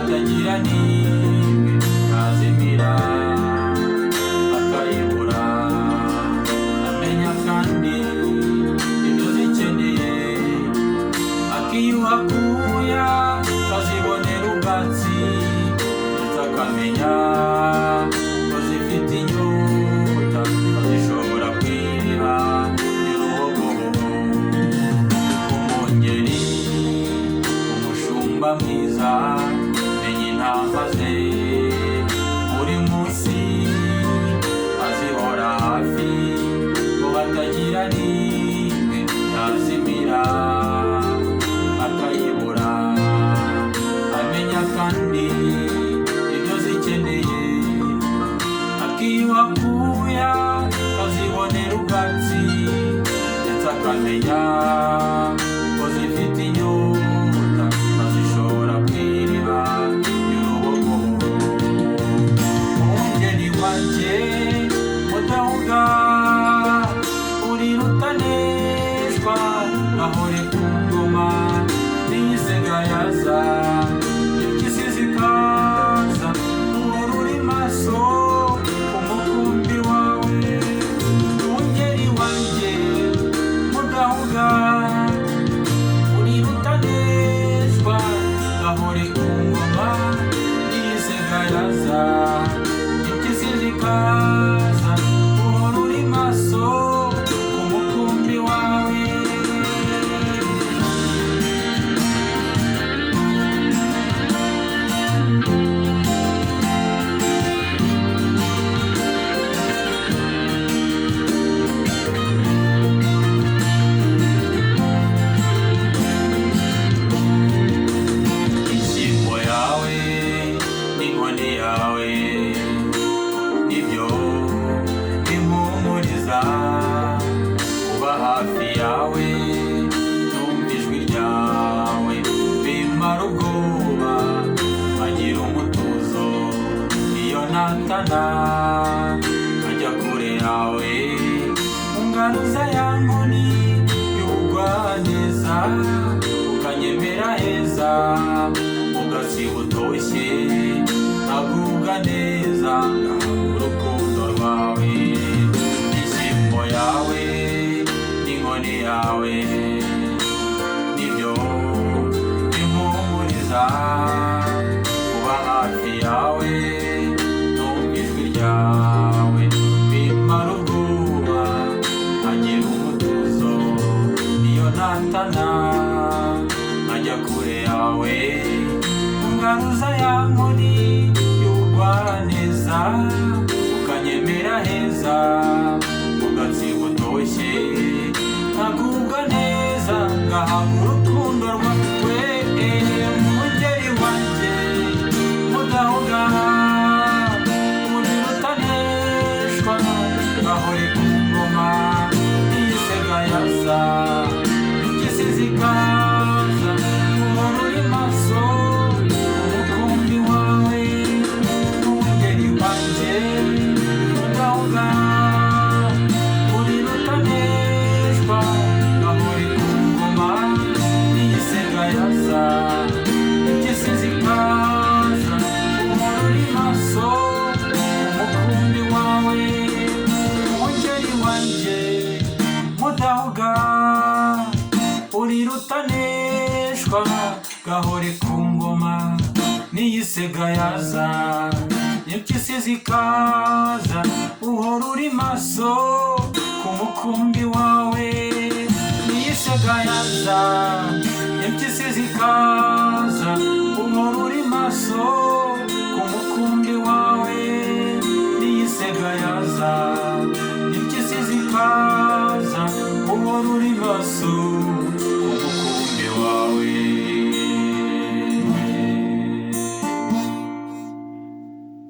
batagira n'imwe ntazimira akayibura amenya kandi ibyo zikeneye akiyuha kuya kazibonera ubwatsi ndetse akamenya ko zifite inyota zishobora kwiriba y'urubogobogo umwungeri umushumba mwiza menya intama ze buri munsi azihora hafi ngo batagira n'imwe ntazimira akayibura amenya kandi ibyo zikeneye akiyuha kuya kazibonera ubwatsi ndetse akamenya ko zifite inyota zishobora kwiriba y'urubogobogo umwungeri wanjye mudahuga uri rutaneshwa ahore ku ngoma n'iyisega yaza impyisi zikaza uhora uri maso umukumbi wawe umwungeri wanjye mudahuga uri rutaneshwa ahore ku ngoma n'iyisega yaza impyisi zikaza uhora uri maso umukumbi wawe inshyimbo yawe n'inkoni yawe nibyo bimpumuriza kuba hafi yawe numva ijwi ryawe bimara ubwoba nkagira umutuzo iyo natana nkajya kure yawe ungaruza ya nkoni y'ubugwaneza ukanyemera heza ugasi butoshye nkagubwa neza urukundo rwawe inshyimbo yawe n'inkoni yawe nibyo bimpumuriza kuba hafi yawe numva ijwi ryawe bimara ubwoba nkagira umutuzo iyo natana nkajya kure yawe ungaruza ya nkoni y'ubugwaneza ukanyemera heza ubwatsi butoshye nkagubwa neza ngahabwa urukundo rwawe umwungeri wanjye mudahuga uri rutaneshwa ahore ku ngoma n'iyisega yaza impyisi zikaza uhora uri maso umukumbi wawe umwungeri wanjye mudahuga uri rutaneshwa ahore ku ngoma n'iyisega yaza impyisi zikaza uhora uri maso umukumbi wawe umwungeri wanjye mudahuga uri rutaneshwa gahore ku ngoma n'iyisega yaza impyisi zikaza uhora uri maso ku mukumbi wawe n'iyisega yaza impyisi zikaza uhora uri maso ku mukumbi wawe n'iyisega yaza impyisi zikaza uhora uri maso